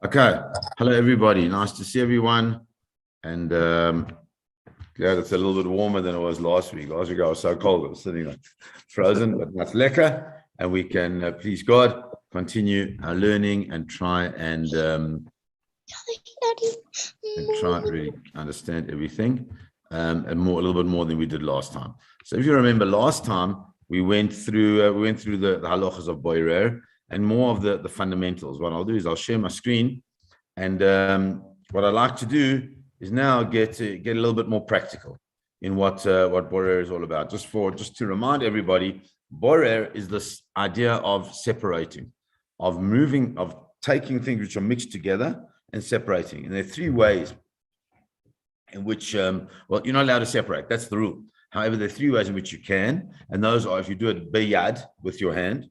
Okay. Hello, everybody. Nice to see everyone. And glad it's a little bit warmer than it was last week. Last week I was so cold. I was sitting like frozen, but that's lekker. And we can, please God, continue our learning and try and try to really understand everything and a little bit more than we did last time. So if you remember last time, we went through the halachas of Boirer and more of the fundamentals. What I'll do is I'll share my screen, and what I like to do is now get a little bit more practical in what Borer is all about. Just to remind everybody, Borer is this idea of separating, of moving, of taking things which are mixed together and separating. And there are three ways in which, you're not allowed to separate. That's the rule. However, there are three ways in which you can, and those are if you do it biyad, with your hand.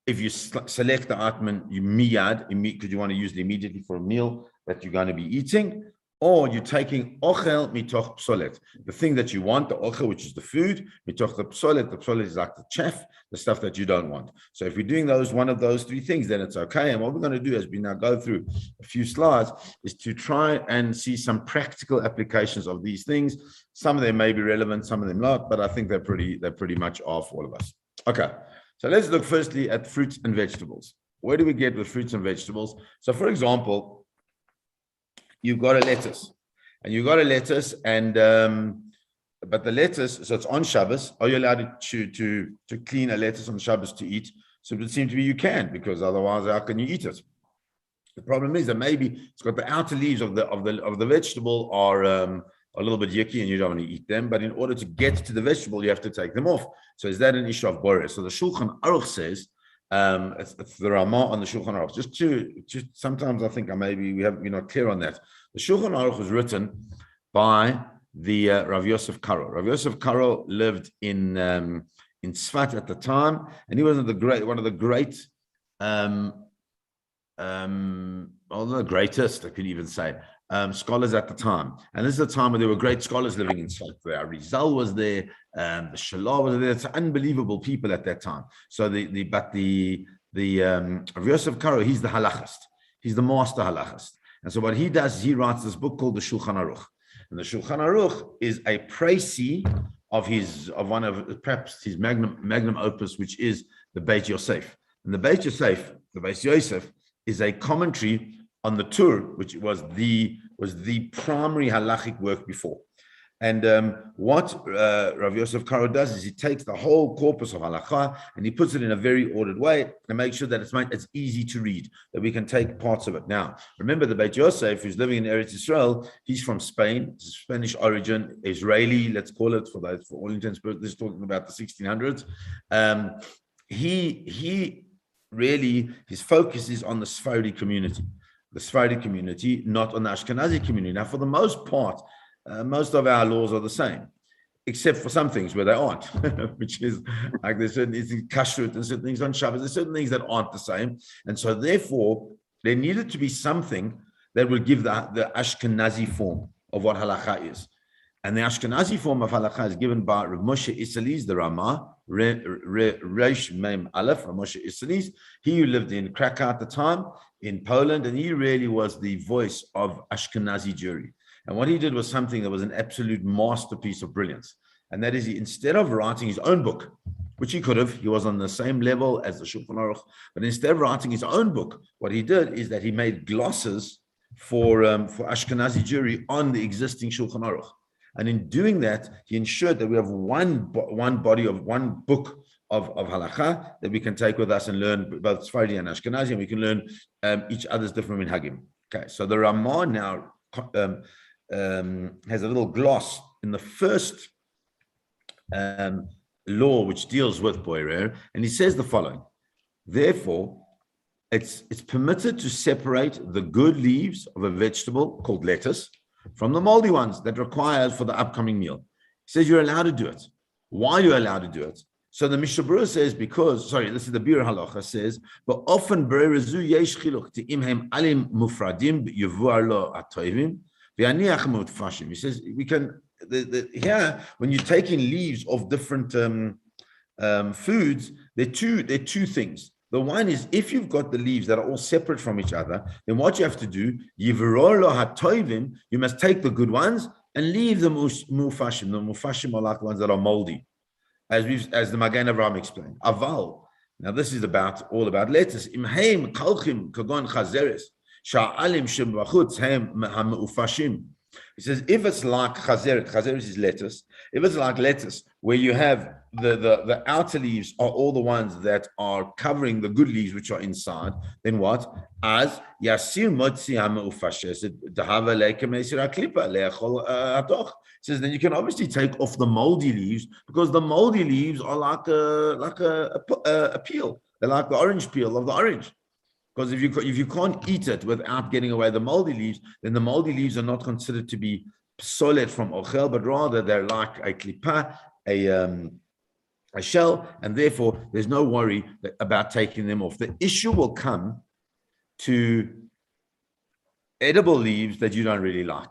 If you select the atman, you miyad, because you want to use it immediately for a meal that you're going to be eating, or you're taking ochel mitoch psolet, the thing that you want, the ochel, which is the food, mitoch the psolet is like the chaff, the stuff that you don't want. So if we're doing one of those three things, then it's okay. And what we're going to do as we now go through a few slides is to try and see some practical applications of these things. Some of them may be relevant, some of them not, but I think they're pretty much are for all of us. Okay. So let's look firstly at fruits and vegetables. Where do we get with fruits and vegetables? So for example, you've got a lettuce, and but the lettuce, so it's on Shabbos. Are you allowed to clean a lettuce on Shabbos to eat? So it would seem to be you can, because otherwise, how can you eat it? The problem is that maybe it's got the outer leaves of the vegetable are a little bit yucky and you don't want to eat them. But in order to get to the vegetable, you have to take them off. So is that an issue of borer? So the Shulchan Aruch says, it's the Ramah on the Shulchan Aruch. Just sometimes I think we're not clear on that. The Shulchan Aruch was written by the Rav Yosef Karo. Rav Yosef Karo lived in Tzfat at the time, and he was one of the great, the greatest, I could even say, scholars at the time. And this is a time where there were great scholars living in Tzfat. Arizal was there, the Shalah was there. It's unbelievable people at that time. So the Rav Yosef Karo, he's the halachist. He's the master halachist. And so what he does, he writes this book called the Shulchan Aruch. And the Shulchan Aruch is a précis of one of perhaps his magnum opus, which is the Beit Yosef. And the Beit Yosef, the Beit Yosef, is a commentary on the Tur, which was the primary halachic work before. And what Rav Yosef Karo does is he takes the whole corpus of halakha and he puts it in a very ordered way and makes sure that it's easy to read, that we can take parts of it. Now, remember the Beit Yosef, who's living in Eretz Israel, he's from Spain, Spanish origin, Israeli, let's call it, for all intents and purposes, talking about the 1600s. He really, his focus is on the Sephardi community. The Sephardi community, not on the Ashkenazi community. Now, for the most part, most of our laws are the same, except for some things where they aren't, which is like there's certain things in kashrut and certain things on Shabbos. There's certain things that aren't the same. And so therefore, there needed to be something that would give the Ashkenazi form of what halakha is. And the Ashkenazi form of halakha is given by Rav Moshe Isserles, the Ramah, Reish Mem Aleph, Rav Moshe Isserles. He who lived in Krakow at the time, in Poland, and he really was the voice of Ashkenazi Jewry. And what he did was something that was an absolute masterpiece of brilliance. And that is, instead of writing his own book, which he could have, he was on the same level as the Shulchan Aruch, but instead of writing his own book, what he did is that he made glosses for Ashkenazi Jewry on the existing Shulchan Aruch. And in doing that, he ensured that we have one book of halakha that we can take with us and learn both Sephardi and Ashkenazi, and we can learn each other's different minhagim. Okay, so the Ramah now has a little gloss in the first law which deals with boirer, and he says the following: therefore, it's permitted to separate the good leaves of a vegetable called lettuce from the moldy ones that required for the upcoming meal. He says you're allowed to do it. Why are you allowed to do it? So the Mishnah Berurah says this is the Bir Halacha says, but often Berezu yesh chiluk to imhem alim mufradim yevuar lo atoivim v'aniach mutfashim. He says we can here when you're taking leaves of different foods, there are two things. The one is, if you've got the leaves that are all separate from each other, then what you have to do, you must take the good ones and leave the mufashim. The mufashim are like the ones that are moldy, as the Magen Avraham explained. Aval. Now this is all about lettuce. Imheim kalchim kagon chazeres sha'alim shem b'chutz hem ha'meufashim. He says, if it's like chazeres is lettuce. If it's like lettuce, where you have the outer leaves are all the ones that are covering the good leaves which are inside, then what? As yasir motzi ha'meufashes dahava leikem esir haklipa le'achol hatoch. Says then you can obviously take off the moldy leaves, because the moldy leaves are like a peel. They're like the orange peel of the orange. Because if you can't eat it without getting away the moldy leaves, then the moldy leaves are not considered to be solid from ochel, but rather they're like a klipa, a shell, and therefore there's no worry about taking them off. The issue will come to edible leaves that you don't really like.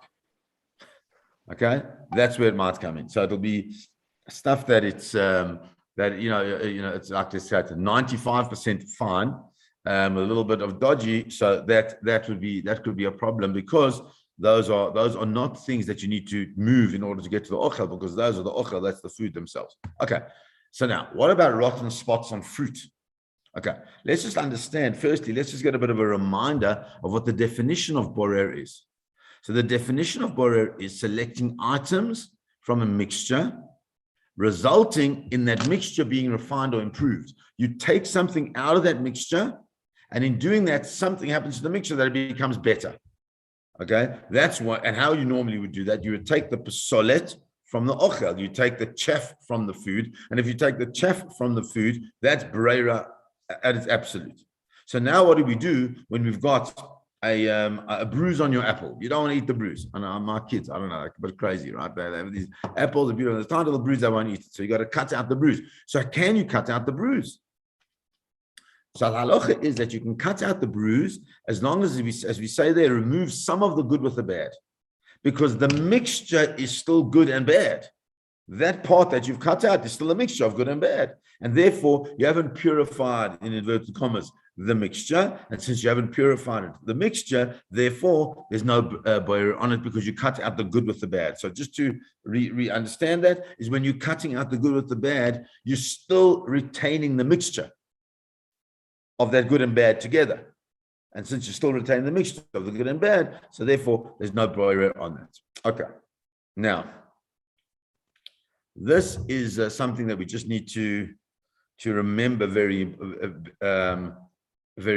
Okay, that's where it might come in. So it'll be stuff that it's it's like this, 95% fine. A little bit of dodgy, so that could be a problem, because those are not things that you need to move in order to get to the ochel, because those are the ochel, that's the food themselves. Okay, so now what about rotten spots on fruit? Okay, let's just understand. Firstly, let's just get a bit of a reminder of what the definition of borer is. So the definition of borer is selecting items from a mixture, resulting in that mixture being refined or improved. You take something out of that mixture, and in doing that, something happens to the mixture that it becomes better. Okay, that's what, and how you normally would do that. You would take the psolet from the ochel, you take the chaff from the food, and if you take the chaff from the food, that's breira at its absolute. So now what do we do when we've got a bruise on your apple? You don't want to eat the bruise. I know my kids, I don't know, but crazy, right? They have these apples, they're beautiful. There's a tiny little bruise, they won't eat it. So you got to cut out the bruise. So can you cut out the bruise? So the halacha is that you can cut out the bruise as long as we say there, remove some of the good with the bad, because the mixture is still good and bad. That part that you've cut out is still a mixture of good and bad, and therefore you haven't purified, in inverted commas, the mixture. And since you haven't purified the mixture, therefore there's no boyer on it, because you cut out the good with the bad. So just to understand that, is when you're cutting out the good with the bad, you're still retaining the mixture of that good and bad together. And since you're still retaining the mixture of the good and bad, so therefore there's no boyer on that. Okay. Now, this is something that we just need to remember, very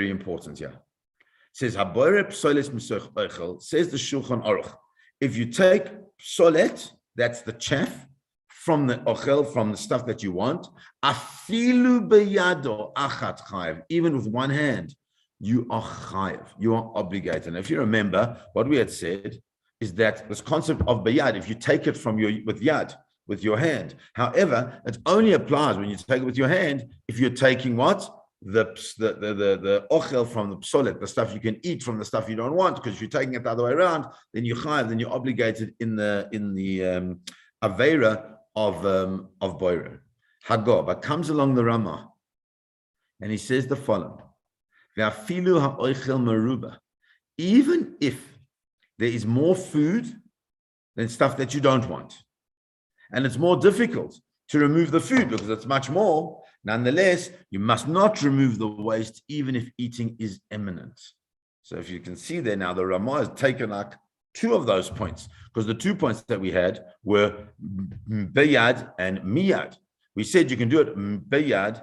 important here. It says, Haboire psoles misoch ochel, says the Shulchan Aruch, if you take psolet, that's the chaff, from the ochel, from the stuff that you want, afilu beyado achat chayiv, even with one hand, you are chayiv, you are obligated. And if you remember, what we had said is that this concept of beyad, if you take it from with yad, with your hand. However, it only applies when you take it with your hand if you're taking what? The ochel from the psolet, the stuff you can eat from the stuff you don't want, because if you're taking it the other way around, then you're chayiv, then you're obligated in the aveira of boirer. Hagab comes along the Ramah, and he says the following: V'afilu ha'oichel meruba, even if there is more food than stuff that you don't want, and it's more difficult to remove the food because it's much more, nonetheless, you must not remove the waste even if eating is imminent. So if you can see there now, the Ramah has taken like two of those points, because the 2 points that we had were bayad and miyad. We said you can do it bayad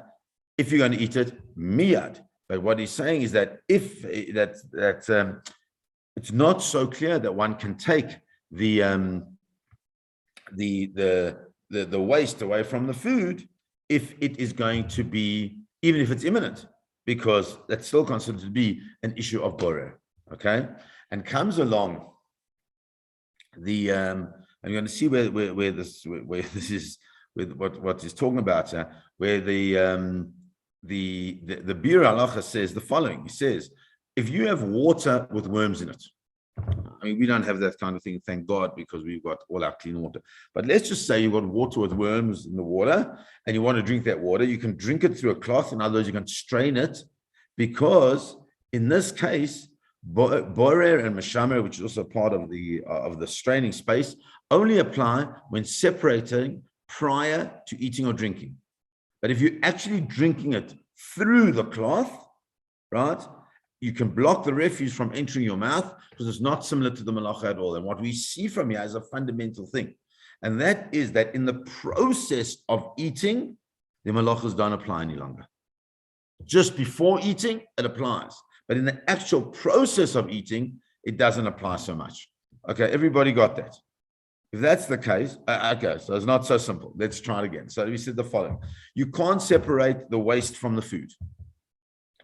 if you're going to eat it miyad. But what he's saying is that if it's not so clear that one can take the waste away from the food if it is going to be, even if it's imminent, because that's still considered to be an issue of borer. Okay, and comes along the I'm going to see where this is, with what he's talking about, where the Bir Halacha says the following. He says, if you have water with worms in it, I mean, we don't have that kind of thing, thank God, because we've got all our clean water. But let's just say you've got water with worms in the water and you want to drink that water. You can drink it through a cloth. In other words, you can strain it because in this case, borer and meshamer, which is also part of the straining space, only apply when separating prior to eating or drinking. But if you're actually drinking it through the cloth, right, you can block the refuse from entering your mouth because it's not similar to the malacha at all. And what we see from here is a fundamental thing. And that is that in the process of eating, the malachas don't apply any longer. Just before eating, it applies. But in the actual process of eating, it doesn't apply so much. Okay, everybody got that? If that's the case, okay, so it's not so simple. Let's try it again. So we said the following. You can't separate the waste from the food.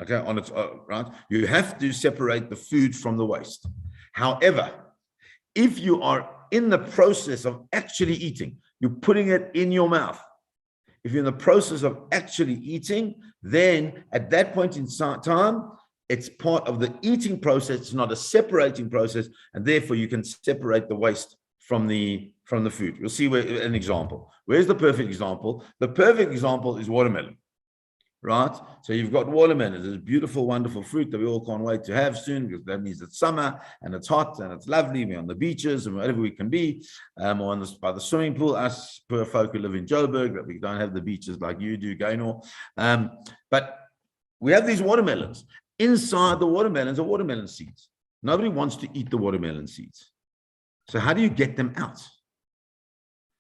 Okay, on its own, right? You have to separate the food from the waste. However, if you are in the process of actually eating, you're putting it in your mouth. If you're in the process of actually eating, then at that point in time, it's part of the eating process. It's not a separating process, and therefore you can separate the waste from the food. You'll see an example. Where's the perfect example? The perfect example is watermelon, right? So you've got watermelon. It's a beautiful, wonderful fruit that we all can't wait to have soon, because that means it's summer and it's hot and it's lovely. We're on the beaches and wherever we can be, or by the swimming pool. Us poor folk who live in Joburg, that we don't have the beaches like you do, Gaynor. But we have these watermelons. Inside the watermelons are watermelon seeds. Nobody wants to eat the watermelon seeds. So how do you get them out?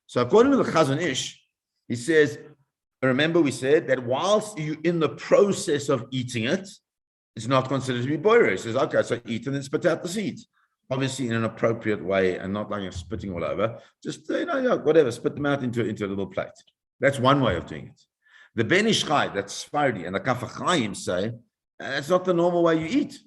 So according to the Chazon Ish, he says, remember we said that whilst you're in the process of eating it, it's not considered to be boirer. He says, okay, so eat and then spit out the seeds. Obviously in an appropriate way and not like you're spitting all over. Just, whatever, spit them out into a little plate. That's one way of doing it. The Ben Ish Chai, that's Sfardi, and the Kaf HaChaim say, that's not the normal way you eat.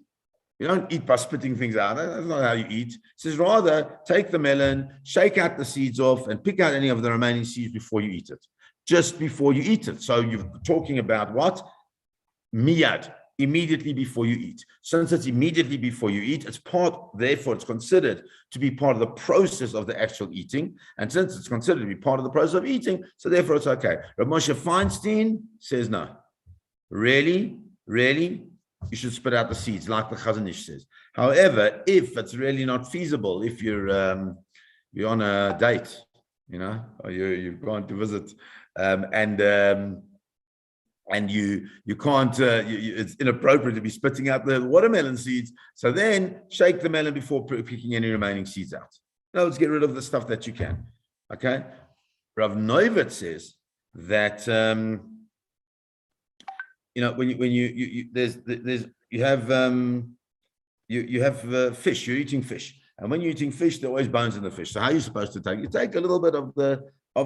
You don't eat by spitting things out. That's not how you eat. It says rather take the melon, shake out the seeds off, and pick out any of the remaining seeds before you eat it. Just before you eat it. So you're talking about what? Miyad, immediately before you eat. Since it's immediately before you eat, therefore it's considered to be part of the process of the actual eating. And since it's considered to be part of the process of eating, so therefore it's okay. Rav Moshe Feinstein says no. Really? You should spit out the seeds, like the Chazon Ish says. However, if it's really not feasible, if you're on a date, or you've gone to visit, and you can't, it's inappropriate to be spitting out the watermelon seeds. So then shake the melon before picking any remaining seeds out. No, let's get rid of the stuff that you can. Okay. Rav Neuwirth says that. When you have fish, you're eating fish, and when you're eating fish, there are always bones in the fish. So how are you supposed to take? You take a little bit of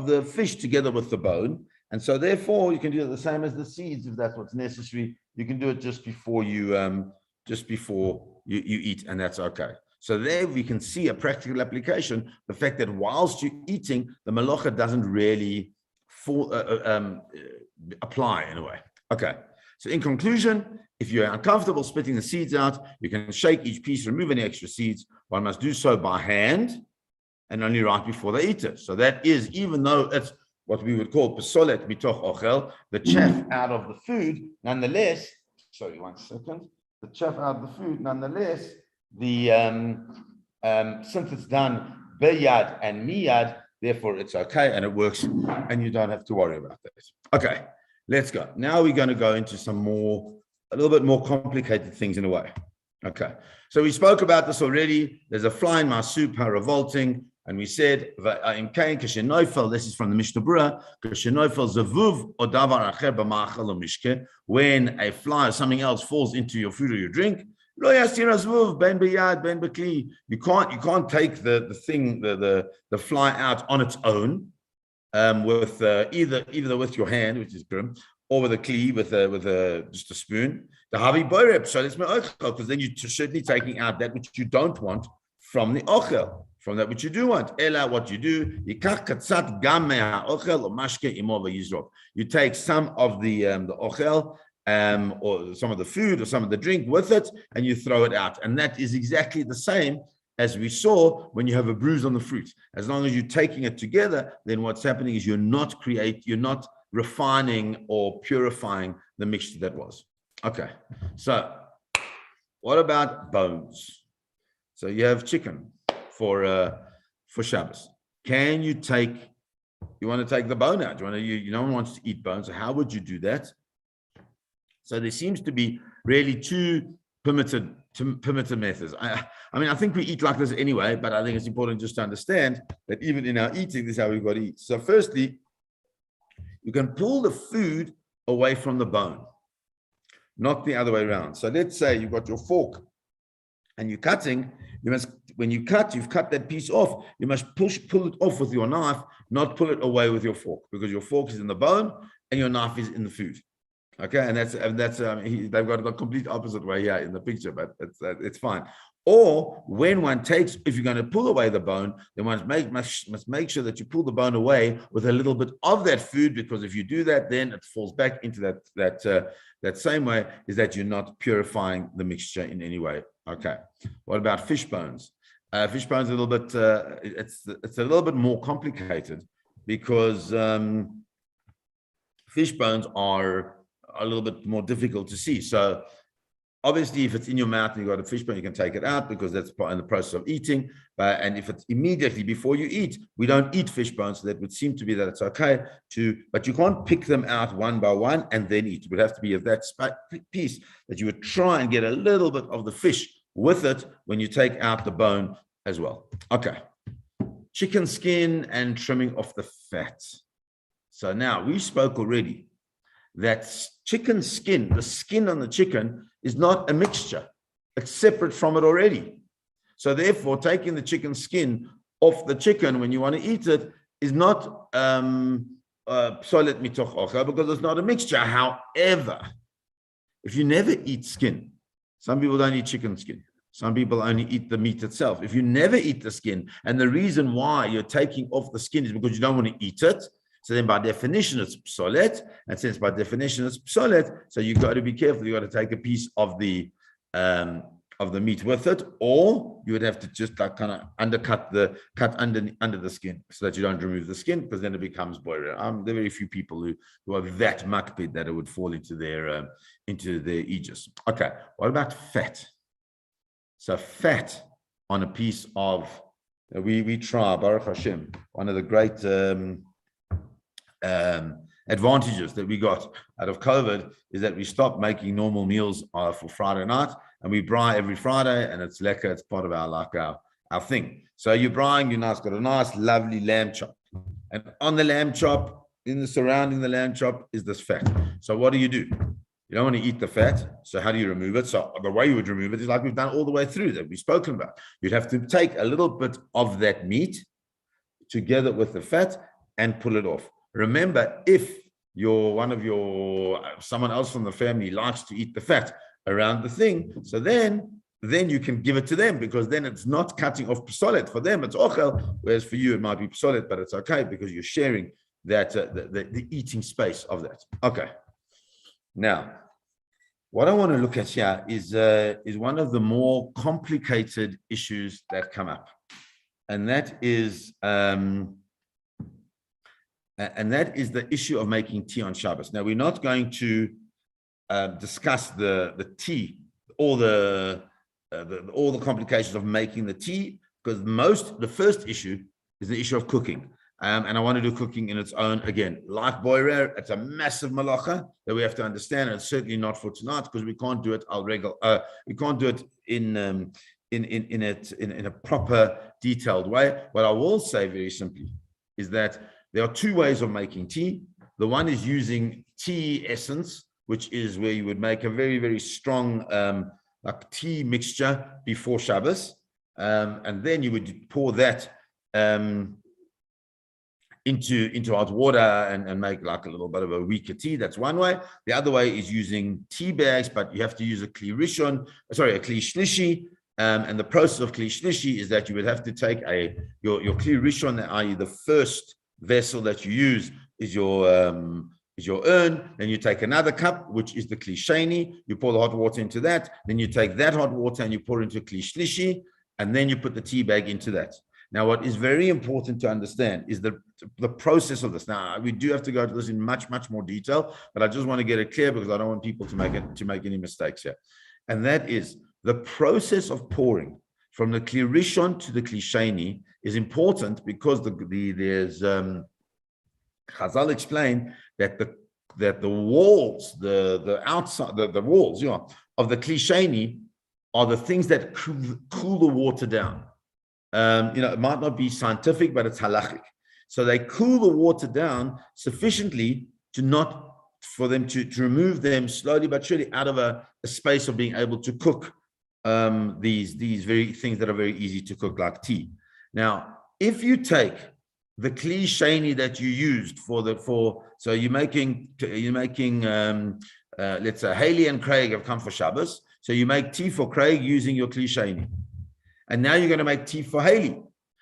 the fish together with the bone, and so therefore you can do it the same as the seeds if that's what's necessary. You can do it just before you eat, and that's okay. So there we can see a practical application. The fact that whilst you're eating, the malacha doesn't really apply in a way. Okay. So in conclusion, if you're uncomfortable spitting the seeds out, you can shake each piece, remove any extra seeds. One must do so by hand and only right before they eat it. So that is, even though it's what we would call pesolet mitoch ochel, the chaff out of the food, nonetheless, sorry, 1 second, the chaff out of the food, nonetheless, since it's done beyad and miyad, therefore it's okay and it works and you don't have to worry about that. Okay. Let's go. Now we're going to go into a little bit more complicated things in a way. Okay. So we spoke about this already. There's a fly in my soup, how revolting. And we said, this is from the Mishnah Berurah, when a fly or something else falls into your food or your drink, you can't take the fly out on its own. With either with your hand, which is grim, or with a kli, with just a spoon. The havi boireb, so it's because then you're certainly taking out that which you don't want from the ochel, from that which you do want. Ela, what you do, you take some of the ochel, or some of the food, or some of the drink with it, and you throw it out, and that is exactly the same as we saw when you have a bruise on the fruit. As long as you're taking it together, then what's happening is you're not refining or purifying the mixture that was. Okay, so what about bones? So you have chicken for Shabbos. Can you want to take the bone out? No one wants to eat bones. So how would you do that? So there seems to be really two permitted methods. I mean, I think we eat like this anyway, but I think it's important just to understand that even in our eating, this is how we've got to eat. So firstly, you can pull the food away from the bone, not the other way around. So let's say you've got your fork and you're cutting, when you cut, you've cut that piece off, you must pull it off with your knife, not pull it away with your fork, because your fork is in the bone and your knife is in the food. Okay, and that's they've got the complete opposite way here in the picture, but it's fine. Or when one takes, if you're going to pull away the bone, then one must make sure that you pull the bone away with a little bit of that food, because if you do that, then it falls back into that same way, is that you're not purifying the mixture in any way. Okay, what about fish bones? Fish bones a little bit. It's a little bit more complicated, because fish bones are a little bit more difficult to see. So obviously, if it's in your mouth and you've got a fish bone, you can take it out, because that's in the process of eating. And if it's immediately before you eat, we don't eat fish bones. So that would seem to be that it's okay but you can't pick them out one by one and then eat. It would have to be of that piece that you would try and get a little bit of the fish with it when you take out the bone as well. Okay. Chicken skin and trimming off the fat. So now we spoke already that chicken skin, the skin on the chicken, is not a mixture. It's separate from it already. So therefore, taking the chicken skin off the chicken when you want to eat it is not psolet mitoch ochel, because it's not a mixture. However, if you never eat skin, some people don't eat chicken skin. Some people only eat the meat itself. If you never eat the skin, and the reason why you're taking off the skin is because you don't want to eat it, so then by definition, it's psolet. And since by definition, it's psolet, so you've got to be careful. You've got to take a piece of the meat with it, or you would have to just like kind of cut under the skin, so that you don't remove the skin, because then it becomes boirer. There are very few people who are that makpid that it would fall into their aegis. Okay, what about fat? So fat on a piece of, we try, Baruch Hashem, one of the great advantages that we got out of COVID is that we stopped making normal meals for Friday night, and we braai every Friday, and it's lekker. It's part of our thing. So you're braaiing, got a nice, lovely lamb chop, and on the lamb chop, surrounding the lamb chop is this fat. So what do? You don't want to eat the fat. So how do you remove it? So the way you would remove it is like we've done all the way through that we've spoken about. You'd have to take a little bit of that meat together with the fat and pull it off. Remember, if someone else from the family likes to eat the fat around the thing, so then you can give it to them, because then it's not cutting off psolet. For them, it's ochel, whereas for you, it might be psolet, but it's okay because you're sharing that the eating space of that. Okay. Now, what I want to look at here is one of the more complicated issues that come up, and that is the issue of making tea on Shabbos. Now, we're not going to discuss the tea, all the complications of making the tea, because the first issue is the issue of cooking. And I want to do cooking in its own, again, like boirer. It's a massive malacha that we have to understand, and it's certainly not for tonight, because we can't do it we can't do it in a proper, detailed way. What I will say very simply is that there are two ways of making tea. The one is using tea essence, which is where you would make a very, very strong like tea mixture before Shabbos, and then you would pour that into hot water and make like a little bit of a weaker tea. That's one way. The other way is using tea bags, but you have to use a kli shlishi. And the process of kli shlishi is that you would have to take your kli rishon, i.e. the first vessel that you use is your urn. Then you take another cup, which is the kli sheni. You pour the hot water into that. Then you take that hot water and you pour into kli shlishi, and then you put the tea bag into that. Now, what is very important to understand is the process of this. Now, we do have to go to this in much, much more detail, but I just want to get it clear because I don't want people to make any mistakes here. And that is the process of pouring from the Kli Rishon to the Kli Sheni is important because there's Chazal explained that the walls, the outside, the walls, of the Kli Sheni are the things that cool the water down. It might not be scientific, but it's halachic. So they cool the water down sufficiently for them to remove them slowly but surely out of a space of being able to cook these very things that are very easy to cook, like tea. Now, if you take the Kli Sheni that you used so you're making let's say Haley and Craig have come for Shabbos, so you make tea for Craig using your Kli Sheni. And now you're going to make tea for Haley.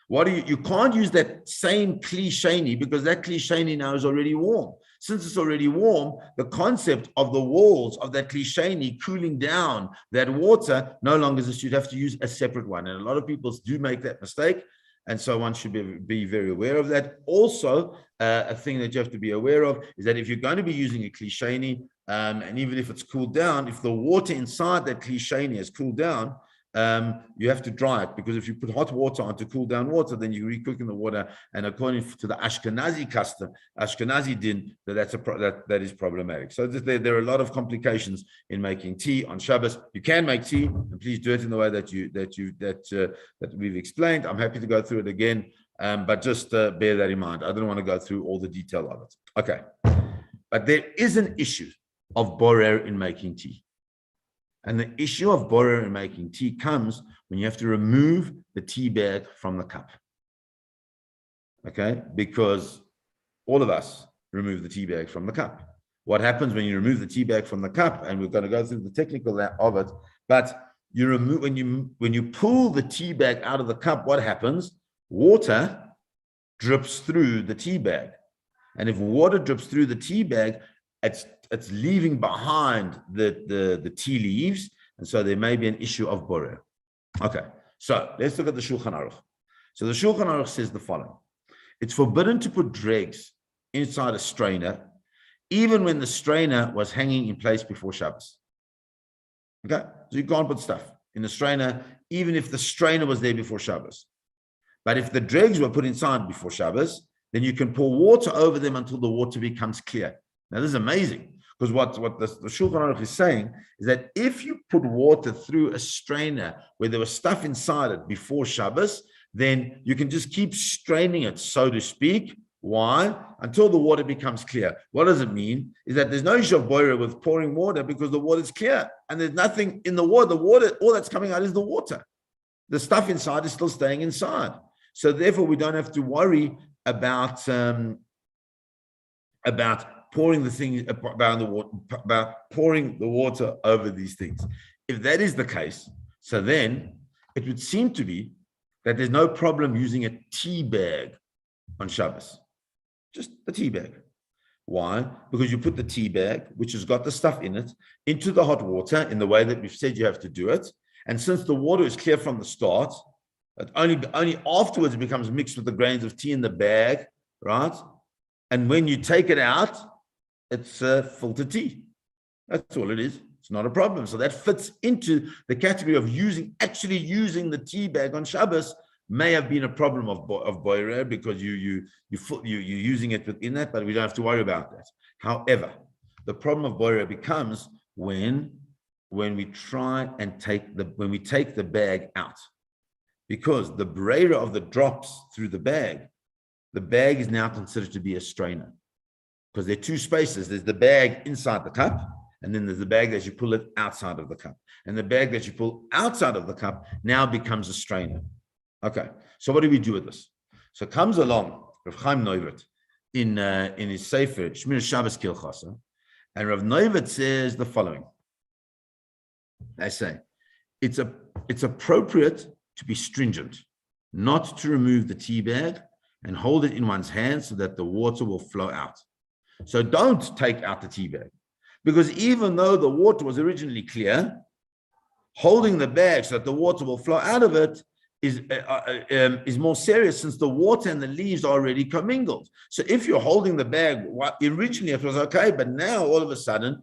You can't use that same Kli Sheni because that Kli Sheni now is already warm. Since it's already warm, the concept of the walls of that Kli Sheni cooling down that water no longer exists. You'd have to use a separate one. And a lot of people do make that mistake. And so one should be very aware of that. Also, a thing that you have to be aware of is that if you're going to be using a Kli Sheni, and even if it's cooled down, if the water inside that Kli Sheni has cooled down, you have to dry it, because if you put hot water onto cool down water, then you're recooking the water. And according to the Ashkenazi custom, Ashkenazi din, that is problematic. So there are a lot of complications in making tea on Shabbos. You can make tea, and please do it in the way that we've explained. I'm happy to go through it again, but just bear that in mind. I don't want to go through all the detail of it. Okay, but there is an issue of borer in making tea. And the issue of borer in making tea comes when you have to remove the tea bag from the cup. Okay? Because all of us remove the tea bag from the cup. What happens when you remove the tea bag from the cup, and we're going to go through the technical of it, but you remove when you pull the tea bag out of the cup, what happens? Water drips through the tea bag. And if water drips through the tea bag, it's leaving behind the tea leaves, and so there may be an issue of borer. Okay, so let's look at the Shulchan Aruch. So the Shulchan Aruch says the following: it's forbidden to put dregs inside a strainer, even when the strainer was hanging in place before Shabbos. Okay, so you can't put stuff in the strainer, even if the strainer was there before Shabbos. But if the dregs were put inside before Shabbos, then you can pour water over them until the water becomes clear. Now, this is amazing, because what the Shulchan Aruch is saying is that if you put water through a strainer where there was stuff inside it before Shabbos, then you can just keep straining it, so to speak. Why? Until the water becomes clear. What does it mean? Is that there's no issue of borer with pouring water because the water is clear and there's nothing in the water. The water, all that's coming out is the water. The stuff inside is still staying inside. So therefore, we don't have to worry about pouring the thing about pouring the water over these things. If that is the case, so then it would seem to be that there's no problem using a tea bag on Shabbos. Just the tea bag. Why? Because you put the tea bag, which has got the stuff in it, into the hot water in the way that we've said you have to do it. And since the water is clear from the start, it only afterwards it becomes mixed with the grains of tea in the bag, right? And when you take it out, it's filtered tea. That's all it is. It's not a problem. So that fits into the category of actually using the tea bag on Shabbos. May have been a problem of borer because you're using it within that, but we don't have to worry about that. However, the problem of borer becomes when we take the bag out, because the brera of the drops through the bag is now considered to be a strainer, because there are two spaces. There's the bag inside the cup, and then there's the bag that you pull it outside of the cup. And the bag that you pull outside of the cup now becomes a strainer. Okay, so what do we do with this? So comes along Rav Chaim Neuwirth in his Sefer Shmir Shabbos Kilchasa, and Rav Neuwirth says the following. They say it's appropriate to be stringent, not to remove the tea bag and hold it in one's hand so that the water will flow out. So don't take out the tea bag, because even though the water was originally clear, holding the bag so that the water will flow out of it is more serious since the water and the leaves are already commingled. So if you're holding the bag, originally it was okay, but now all of a sudden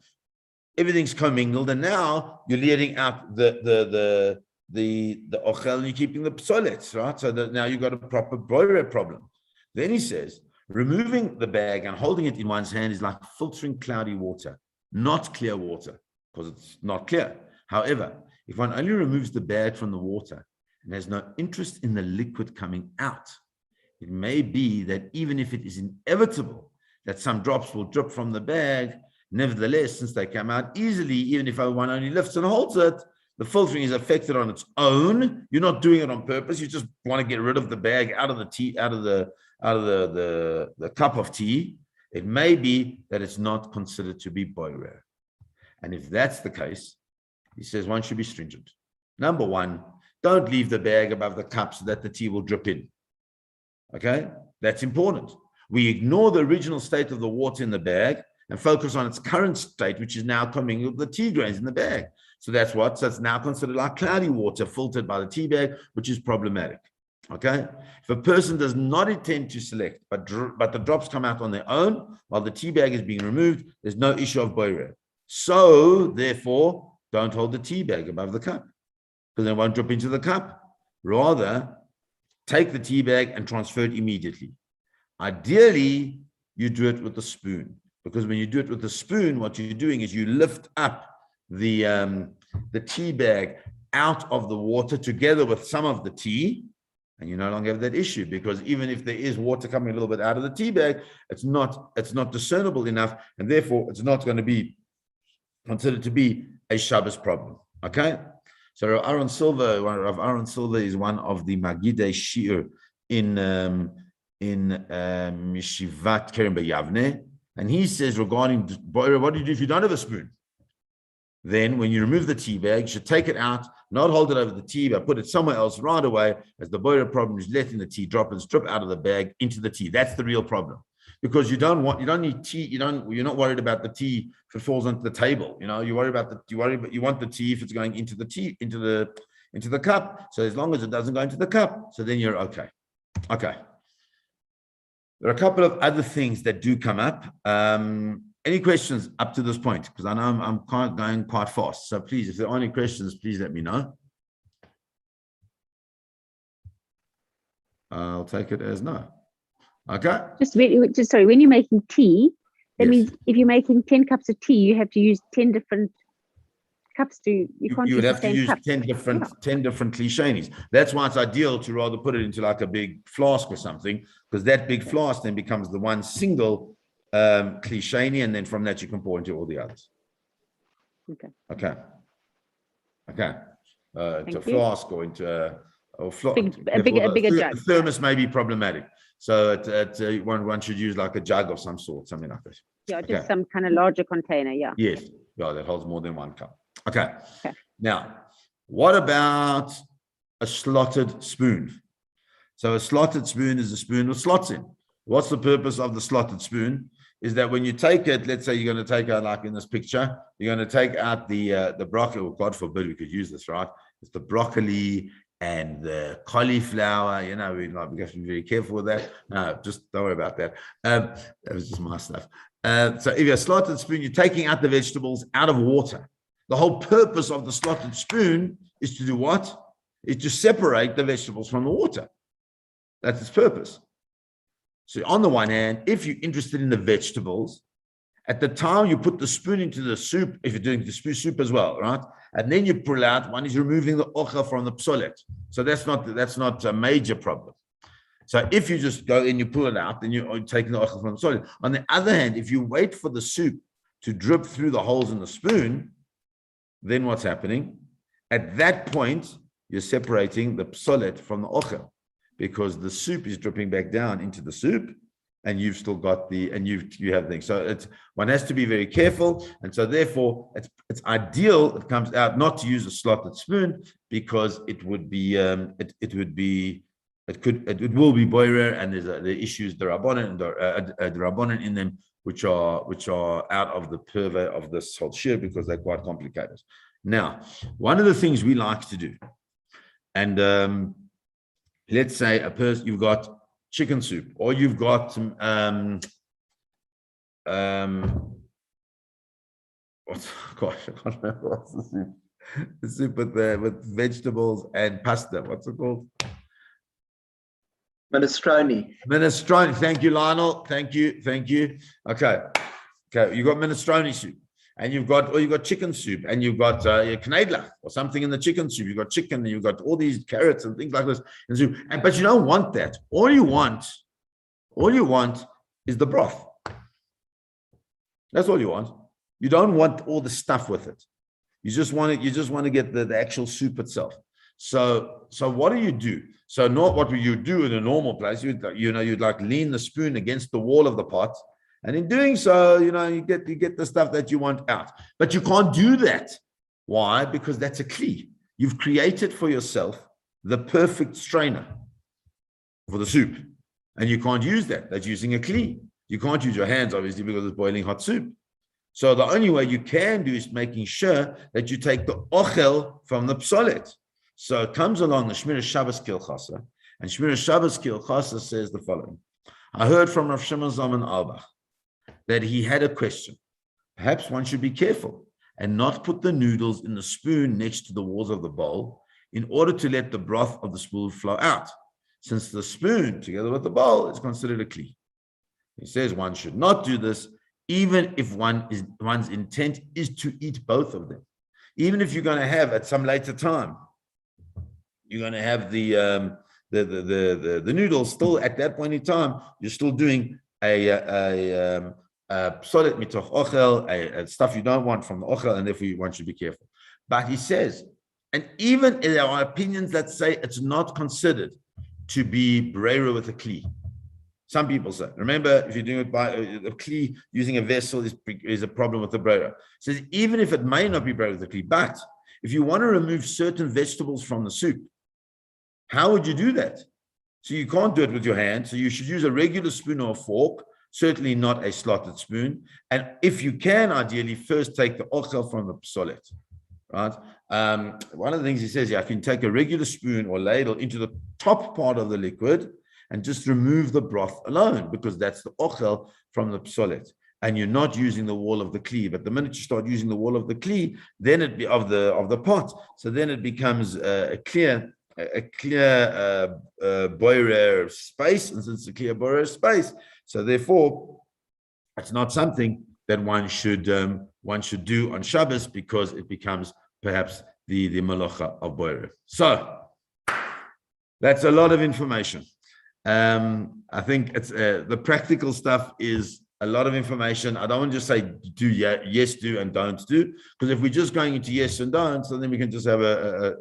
everything's commingled, and now you're letting out the ochel, and you're keeping the psolets, right? So that now you've got a proper boirer problem. Then he says, removing the bag and holding it in one's hand is like filtering cloudy water, not clear water, because it's not clear. However, if one only removes the bag from the water and has no interest in the liquid coming out, it may be that even if it is inevitable that some drops will drip from the bag, nevertheless, since they come out easily, even if one only lifts and holds it, the filtering is affected on its own. You're not doing it on purpose. You just want to get rid of the bag out of the tea, out of the cup of tea. It may be that it's not considered to be boirer. And if that's the case, he says one should be stringent. Number one, don't leave the bag above the cup so that the tea will drip in. Okay? That's important. We ignore the original state of the water in the bag and focus on its current state, which is now coming with the tea grains in the bag. So that's what? So it's now considered like cloudy water filtered by the tea bag, which is problematic. Okay? If a person does not intend to select, but the drops come out on their own while the tea bag is being removed, there's no issue of boirer. So, therefore, don't hold the tea bag above the cup, because it won't drip into the cup. Rather, take the tea bag and transfer it immediately. Ideally, you do it with a spoon, because when you do it with a spoon, what you're doing is you lift up the tea bag out of the water together with some of the tea, and you no longer have that issue, because even if there is water coming a little bit out of the tea bag, it's not discernible enough, and therefore it's not going to be considered to be a Shabbos problem. Okay, so Aaron Silver is one of the Magidei Shiur in Mishivat Kerem B'Yavne, and he says regarding boirer, what do you do if you don't have a spoon? Then when you remove the tea bag, you should take it out, not hold it over the tea, but put it somewhere else right away, as the boirer problem is letting the tea droplets drip out of the bag into the tea. That's the real problem. Because you don't need tea, you're not worried about the tea if it falls onto the table. You want the tea if it's going into the tea, into the cup. So as long as it doesn't go into the cup, so then you're okay. Okay. There are a couple of other things that do come up. Any questions up to this point? Because I know I'm going quite fast. So please, if there are any questions, please let me know. I'll take it as no. Okay. Sorry, when you're making tea, that Yes. means if you're making 10 cups of tea, you have to use 10 different cups you would have to use 10 different clichenis. That's why it's ideal to rather put it into like a big flask or something, because that big flask then becomes the one single clicheni, and then from that you can pour into all the others. Okay. Into a flask or into a bigger jug. Thermos may be problematic, so one should use like a jug of some sort, something like this. Yeah, just some kind of larger container. Yeah. Yes. Yeah, that holds more than one cup. Okay. Now, what about a slotted spoon? So a slotted spoon is a spoon with slots in. What's the purpose of the slotted spoon? Is that when you take it, let's say you're going to take out, like in this picture, you're going to take out the broccoli. Well, God forbid we could use this, right? It's the broccoli and the cauliflower. We have to be very careful with that. No, just don't worry about that. That was just my stuff. So if you're a slotted spoon, you're taking out the vegetables out of water. The whole purpose of the slotted spoon is to do what? Is to separate the vegetables from the water. That's its purpose. So on the one hand, if you're interested in the vegetables, at the time you put the spoon into the soup, if you're doing the soup as well, right? And then you pull out, one is removing the ochel from the psolet. So that's not a major problem. So if you just go and you pull it out, then you're taking the ochel from the psolet. On the other hand, if you wait for the soup to drip through the holes in the spoon, then what's happening? At that point, you're separating the psolet from the ochel, because the soup is dripping back down into the soup, and you've still got you have things. So one has to be very careful, and so therefore it's ideal. It comes out not to use a slotted spoon, because it will be boirer, and there's the issues the in them, which are out of the purvey of this whole shiur, because they're quite complicated. Now, one of the things we like to do, and let's say a person, you've got chicken soup, or you've got gosh, I can't remember what's the soup. The soup with vegetables and pasta. What's it called? Minestrone. Minestrone. Thank you, Lionel. Thank you. Okay. You got minestrone soup, and you've got chicken soup, and you've got knedlach or something in the chicken soup. You've got chicken, and you've got all these carrots and things like this in soup. But you don't want that. All you want is the broth. That's all you want. You don't want all the stuff with it. You just want to get the actual soup itself. So what do? So not what you do in a normal place. You'd like lean the spoon against the wall of the pot, and in doing so, you get the stuff that you want out. But you can't do that. Why? Because that's a kli. You've created for yourself the perfect strainer for the soup, and you can't use that. That's using a kli. You can't use your hands, obviously, because it's boiling hot soup. So the only way you can do is making sure that you take the ochel from the psolet. So it comes along the Shmir Shabbos Kilchasa, and Shmir Shabbos Kilchasa says the following. I heard from Rav Shimon Zalman Auerbach that he had a question. Perhaps one should be careful and not put the noodles in the spoon next to the walls of the bowl in order to let the broth of the spoon flow out, since the spoon, together with the bowl, is considered a kli. He says one should not do this, even if one's intent is to eat both of them. Even if you're going to have at some later time, you're going to have the noodles still at that point in time, you're still doing a psolet mitoch ochel, a stuff you don't want from the ochel, and therefore one should be careful. But he says, and even there are opinions that say it's not considered to be breira with a kli. Some people say, remember, if you're doing it by a kli, using a vessel is a problem with the breira. Says even if it may not be breira with a kli, but if you want to remove certain vegetables from the soup, how would you do that? So you can't do it with your hand. So you should use a regular spoon or a fork, certainly not a slotted spoon. And if you can, ideally, first take the ochel from the psolet. Right? One of the things he says, I can take a regular spoon or ladle into the top part of the liquid and just remove the broth alone, because that's the ochel from the psolet. And you're not using the wall of the kli. But the minute you start using the wall of the kli, then it be of the pot. So then it becomes a clear boirer space, and since it's a clear boirer space, so therefore it's not something that one should do on Shabbos, because it becomes perhaps the malacha of boirer. So that's a lot of information. I think it's the practical stuff is a lot of information. I don't want to just say do yes do and don't do, because if we're just going into yes and don't, so then we can just have a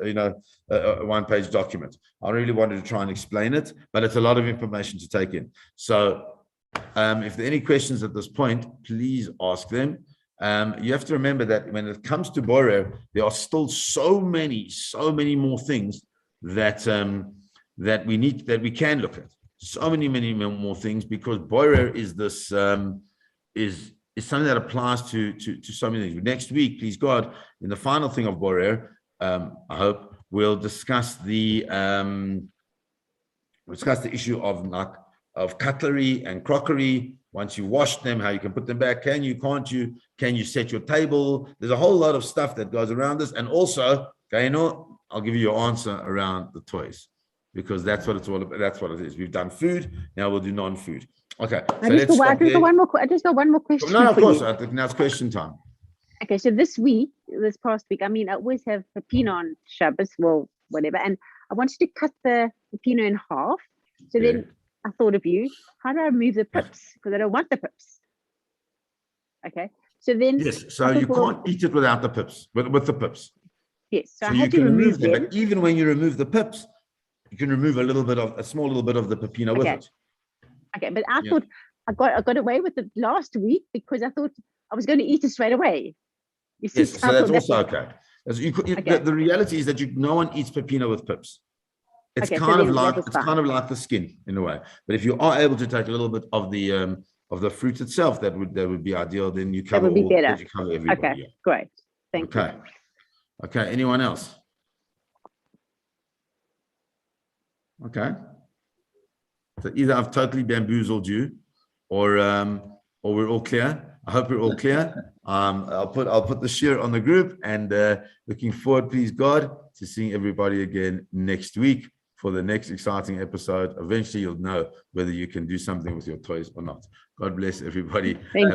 one-page document. I really wanted to try and explain it, but it's a lot of information to take in. So if there are any questions at this point, please ask them. You have to remember that when it comes to borer, there are still so many more things that we can look at. So many more things, because borer is this is something that applies to so many things. Next week, please God, in the final thing of borer, I hope we'll discuss the issue of cutlery and crockery. Once you wash them, how you can put them back, can you set your table? There's a whole lot of stuff that goes around this. And also, I'll give you your answer around the toys, because that's what it's all about. That's what it is. We've done food, now we'll do non-food. Okay. I just got one more question. No, of course. I think now it's question time. Okay, so this past week, I always have pepino on Shabbos, well, whatever, and I wanted to cut the pepino in half. So then I thought of you. How do I remove the pips? Because I don't want the pips. Okay, so then so you can't eat it without the pips, with the pips. Yes, so I had to remove them. But even when you remove the pips, you can remove a small little bit of the pepino with it. Okay, but I thought I got away with it last week because I thought I was going to eat it straight away. You see, so that's also okay. The reality is that no one eats pepino with pips. It's kind of like the skin in a way. But if you are able to take a little bit of the fruit itself, that would be ideal. Then you cover that would be better. You cover everybody. Okay, great. Thank you. Okay. Anyone else? Okay. So either I've totally bamboozled you, or we're all clear. I hope we're all clear. I'll put the share on the group, and looking forward, please God, to seeing everybody again next week for the next exciting episode. Eventually, you'll know whether you can do something with your toys or not. God bless everybody. Thank